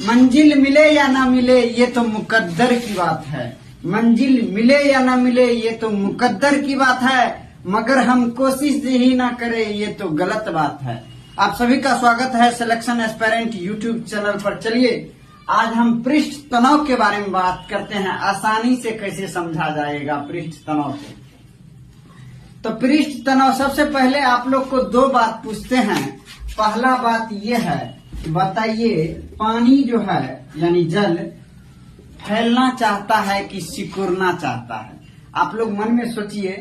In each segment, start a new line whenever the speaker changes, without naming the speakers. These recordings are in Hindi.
मंजिल मिले या ना मिले ये तो मुकद्दर की बात है। मंजिल मिले या ना मिले ये तो मुकद्दर की बात है, मगर हम कोशिश ही ना करें ये तो गलत बात है। आप सभी का स्वागत है सिलेक्शन एस्पिरेंट यूट्यूब चैनल पर। चलिए आज हम पृष्ठ तनाव के बारे में बात करते हैं, आसानी से कैसे समझा जाएगा पृष्ठ तनाव को। तो पृष्ठ तनाव, सबसे पहले आप लोग को दो बात पूछते हैं। पहला बात ये है, बताइए पानी जो है यानी जल फैलना चाहता है कि सिकुड़ना चाहता है? आप लोग मन में सोचिए,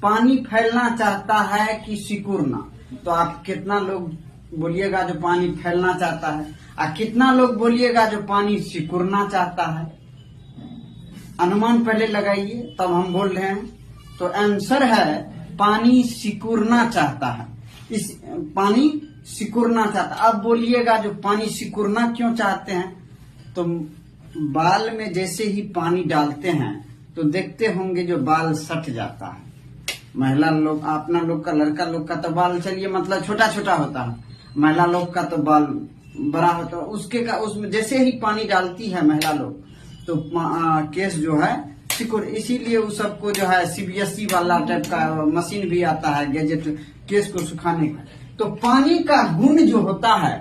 पानी फैलना चाहता है कि सिकुड़ना। तो आप कितना लोग बोलिएगा जो पानी फैलना चाहता है, और कितना लोग बोलिएगा जो पानी सिकुड़ना चाहता है? अनुमान पहले लगाइए तब हम बोल रहे हैं। तो आंसर है पानी सिकुड़ना चाहता है। इस पानी सिकुड़ना चाहता। अब बोलिएगा जो पानी सिकुड़ना क्यों चाहते हैं? तो बाल में जैसे ही पानी डालते हैं तो देखते होंगे जो बाल सट जाता है। महिला लोग, अपना लोग का, लड़का लोग का तो बाल चलिए मतलब छोटा छोटा होता है, महिला लोग का तो बाल बड़ा होता है। उसमें जैसे ही पानी डालती है महिला लोग तो केस जो है सिकुड़। इसीलिए उस सबको जो है सीबीएसई वाला टाइप का मशीन भी आता है, गैजेट, केस को सुखाने का। तो पानी का गुण जो होता है,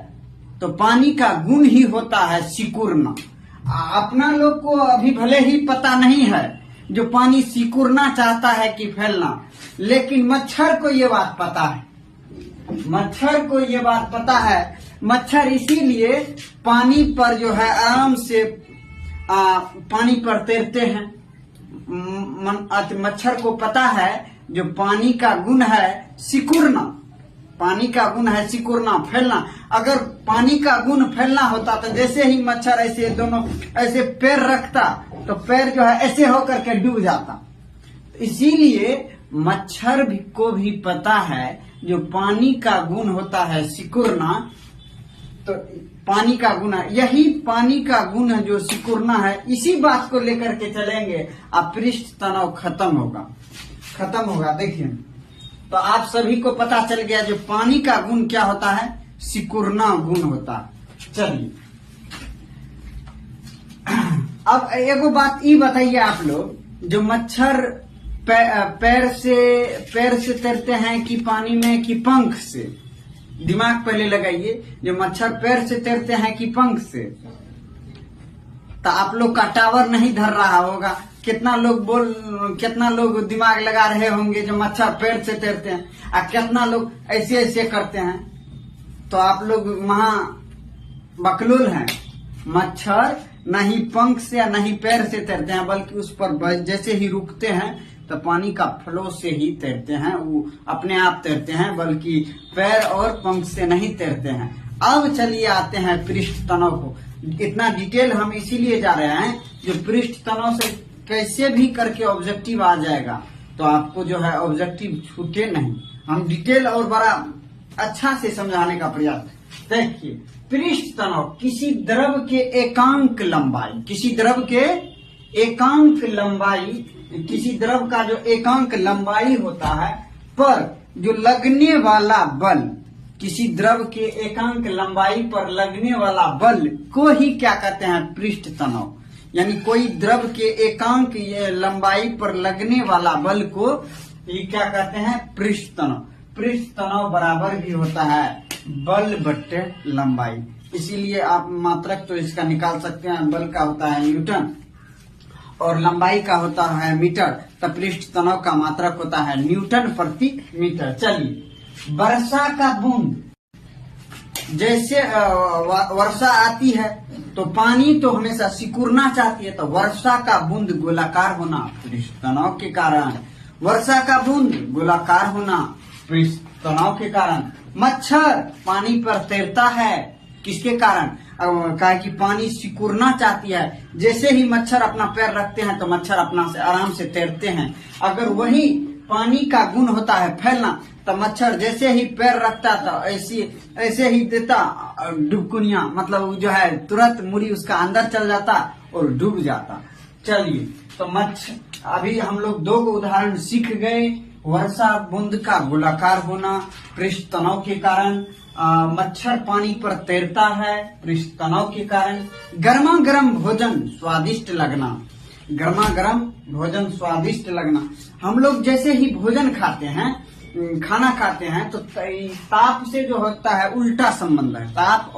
तो पानी का गुण ही होता है सिकुड़ना। अपना लोग को अभी भले ही पता नहीं है जो पानी सिकुड़ना चाहता है कि फैलना, लेकिन मच्छर को ये बात पता है। मच्छर को ये बात पता है। मच्छर इसीलिए पानी पर जो है आराम से पानी पर तैरते हैं। मच्छर को पता है जो पानी का गुण है सिकुड़ना। पानी का गुण है सिकुड़ना, फैलना। अगर पानी का गुण फैलना होता तो जैसे ही मच्छर ऐसे दोनों ऐसे पैर रखता तो पैर जो है ऐसे होकर के डूब जाता। इसीलिए मच्छर को भी पता है जो पानी का गुण होता है सिकुड़ना। तो पानी का गुण है, यही पानी का गुण है जो सिकुड़ना है। इसी बात को लेकर के चलेंगे, अब पृष्ठ तनाव खत्म होगा। देखिए, तो आप सभी को पता चल गया जो पानी का गुण क्या होता है, सिकुड़ना गुण होता है। चलिए अब एगो बात ये बताइए आप लोग, जो मच्छर पैर से तैरते हैं कि पानी में कि पंख से? दिमाग पहले लगाइए, जो मच्छर पैर से तैरते हैं कि पंख से? तो आप लोग का टावर नहीं धर रहा होगा। कितना लोग दिमाग लगा रहे होंगे जो मच्छर पैर से तैरते हैं, और कितना लोग ऐसे ऐसे करते हैं। तो आप लोग वहां बकलूल हैं। मच्छर नहीं पंख से नहीं पैर से तैरते हैं, बल्कि उस पर जैसे ही रुकते हैं तो पानी का फ्लो से ही तैरते हैं। वो अपने आप तैरते हैं, बल्कि पैर और पंख से नहीं तैरते हैं। अब चलिए आते हैं पृष्ठ तनाव को। इतना डिटेल हम इसीलिए जा रहे हैं जो पृष्ठ तनाव से कैसे भी करके ऑब्जेक्टिव आ जाएगा, तो आपको जो है ऑब्जेक्टिव छूटे नहीं। हम डिटेल और बड़ा अच्छा से समझाने का प्रयास। देखिए, पृष्ठ तनाव किसी द्रव के एकांक लंबाई, किसी द्रव का जो एकांक लंबाई होता है पर जो लगने वाला बल, किसी द्रव के एकांक लंबाई पर लगने वाला बल को ही क्या कहते हैं, पृष्ठ तनाव। यानी कोई द्रव के एकांक लंबाई पर लगने वाला बल को ये क्या कहते हैं, पृष्ठ तनाव। पृष्ठ तनाव बराबर भी होता है बल बट्टे लंबाई। इसीलिए आप मात्रक तो इसका निकाल सकते हैं। बल का होता है न्यूटन और लंबाई का होता है मीटर, तो पृष्ठ तनाव का मात्रक होता है न्यूटन प्रति मीटर। चलिए, वर्षा का बूंद, जैसे वर्षा आती है तो पानी तो हमेशा सिकुड़ना चाहती है, तो वर्षा का बूंद गोलाकार होना पृष्ठ तनाव के कारण। वर्षा का बूंद गोलाकार होना पृष्ठ तनाव के कारण। मच्छर पानी पर तैरता है, किसके कारण? कहा कि पानी सिकुड़ना चाहती है। जैसे ही मच्छर अपना पैर रखते हैं तो मच्छर अपना से आराम से तैरते हैं। अगर वही पानी का गुण होता है फैलना, तो मच्छर जैसे ही पैर रखता तो ऐसे ही देता डुबकुनिया, मतलब जो है तुरंत मुड़ी उसका अंदर चल जाता और डूब जाता। चलिए, तो मच्छर, अभी हम लोग दो उदाहरण सीख गए। वर्षा बूंद का गोलाकार होना पृष्ठ तनाव के कारण, मच्छर पानी पर तैरता है पृष्ठ तनाव के कारण। गर्मा गर्म भोजन स्वादिष्ट लगना, गर्मा गर्म भोजन स्वादिष्ट लगना। हम लोग जैसे ही भोजन खाते हैं, खाना खाते हैं, तो ताप से जो होता है उल्टा संबंध है। ताप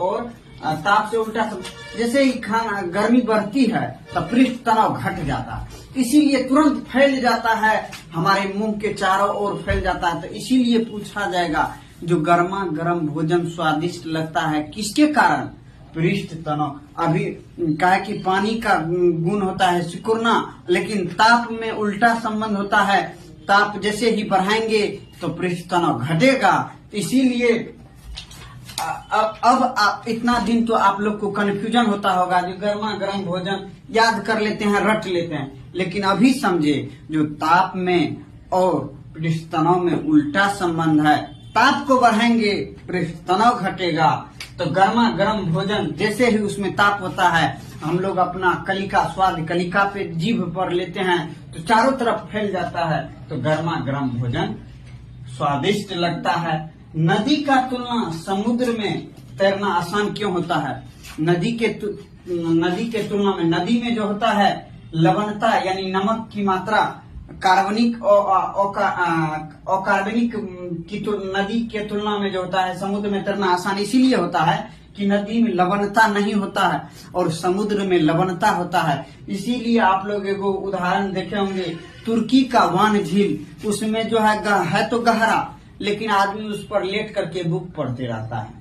से उल्टा संबंध। जैसे ही खाना गर्मी बढ़ती है तो पृष्ठ तनाव घट जाता है, इसीलिए तुरंत फैल जाता है, हमारे मुंह के चारों ओर फैल जाता है। तो इसीलिए पूछा जाएगा जो गर्मा गर्म भोजन स्वादिष्ट लगता है किसके कारण? पृष्ठ तनाव। अभी कहा कि पानी का गुण होता है सिकुड़ना, लेकिन ताप में उल्टा संबंध होता है। ताप जैसे ही बढ़ाएंगे तो पृष्ठ तनाव घटेगा। इसीलिए अब आप इतना दिन तो आप लोग को कंफ्यूजन होता होगा, जो गर्मा गर्म भोजन याद कर लेते हैं, रट लेते हैं, लेकिन अभी समझे जो ताप में और पृष्ठ तनाव में उल्टा संबंध है। ताप को बढ़ाएंगे पृष्ठ तनाव घटेगा। तो गर्मा गर्म भोजन जैसे ही उसमें ताप होता है, हम लोग अपना कलिका स्वाद कलिका पे जीभ पर लेते हैं तो चारों तरफ फैल जाता है। तो गर्मा गर्म भोजन स्वादिष्ट लगता है। नदी का तुलना समुद्र में तैरना आसान क्यों होता है? नदी के तुलना में, नदी में जो होता है लवणता यानी नमक की मात्रा कार्बनिक और अकार्बनिक की नदी के तुलना में जो होता है समुद्र में तैरना आसान इसीलिए होता है कि नदी में लवणता नहीं होता है और समुद्र में लवणता होता है। इसीलिए आप लोग एगो उदाहरण देखे होंगे, तुर्की का वान झील, उसमें जो है तो गहरा, लेकिन आदमी उस पर लेट करके बुक पढ़ते रहता है।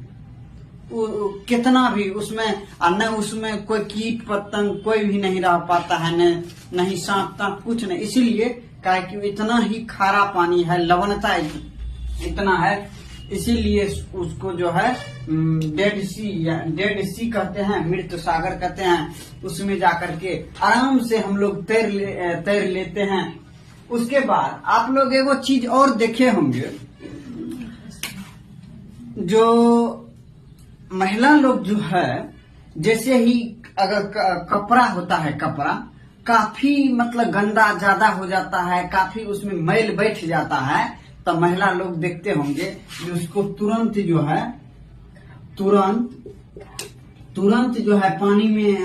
कितना भी उसमें न उसमें कोई कीट पतंग कोई भी नहीं रह पाता है, नहीं सांप ताप कुछ नहीं। इसीलिए क्या कि इतना ही खारा पानी है, लवणता इतना है, इसीलिए उसको जो है डेड सी कहते हैं, मृत सागर कहते हैं। उसमें जाकर के आराम से हम लोग तैर लेते हैं। उसके बाद आप लोग एगो चीज और देखे होंगे, जो महिला लोग जो है जैसे ही अगर कपड़ा होता है, कपड़ा काफी मतलब गंदा ज्यादा हो जाता है, काफी उसमें मैल बैठ जाता है, तो महिला लोग देखते होंगे जो उसको तुरंत जो है पानी में,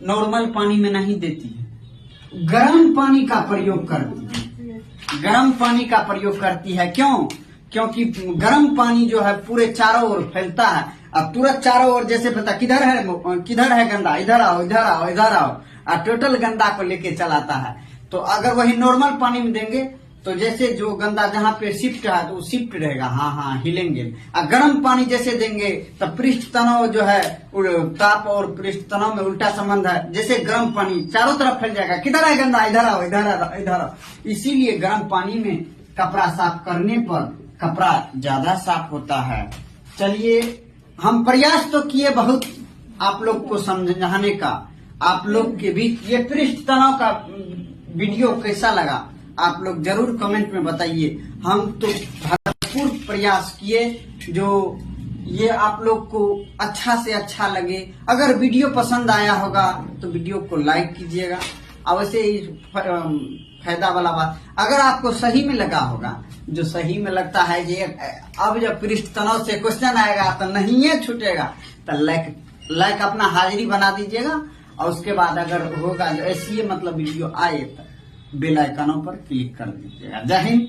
नॉर्मल पानी में नहीं देती है, गर्म पानी का प्रयोग करती है। गर्म पानी का प्रयोग करती है क्यों? क्योंकि गर्म पानी जो है पूरे चारों ओर फैलता है। अब तुरंत चारों ओर जैसे पता किधर है गंदा, इधर आओ इधर आओ इधर आओ, और टोटल गंदा को लेके चलाता है। तो अगर वही नॉर्मल पानी में देंगे तो जैसे जो गंदा जहाँ पे शिफ्ट है तो वो शिफ्ट रहेगा, हाँ हिलेंगे। और गर्म पानी जैसे देंगे तो पृष्ठ तनाव जो है, ताप और पृष्ठ तनाव में उल्टा संबंध है। जैसे गर्म पानी चारों तरफ फैल जाएगा, किधर है गंदा, इधर आओ इधर आओ इधर आओ। इसीलिए गर्म पानी में कपड़ा साफ करने पर कपड़ा ज्यादा साफ होता है। चलिए, हम प्रयास तो किए बहुत आप लोग को समझाने का। आप लोग के बीच ये पृष्ठ तनाव का वीडियो कैसा लगा आप लोग जरूर कमेंट में बताइए। हम तो भरपूर प्रयास किए जो ये आप लोग को अच्छा से अच्छा लगे। अगर वीडियो पसंद आया होगा तो वीडियो को लाइक कीजिएगा। अवश्य फायदा वाला बात, अगर आपको सही में लगा होगा, जो सही में लगता है ये अब जब पृष्ठ तनाव से क्वेश्चन आएगा तो नहीं है छूटेगा, तो लाइक अपना हाजिरी बना दीजिएगा। और उसके बाद अगर होगा ऐसी मतलब वीडियो आए तो बेल आइकनों पर क्लिक कर दीजिएगा। जय हिंद।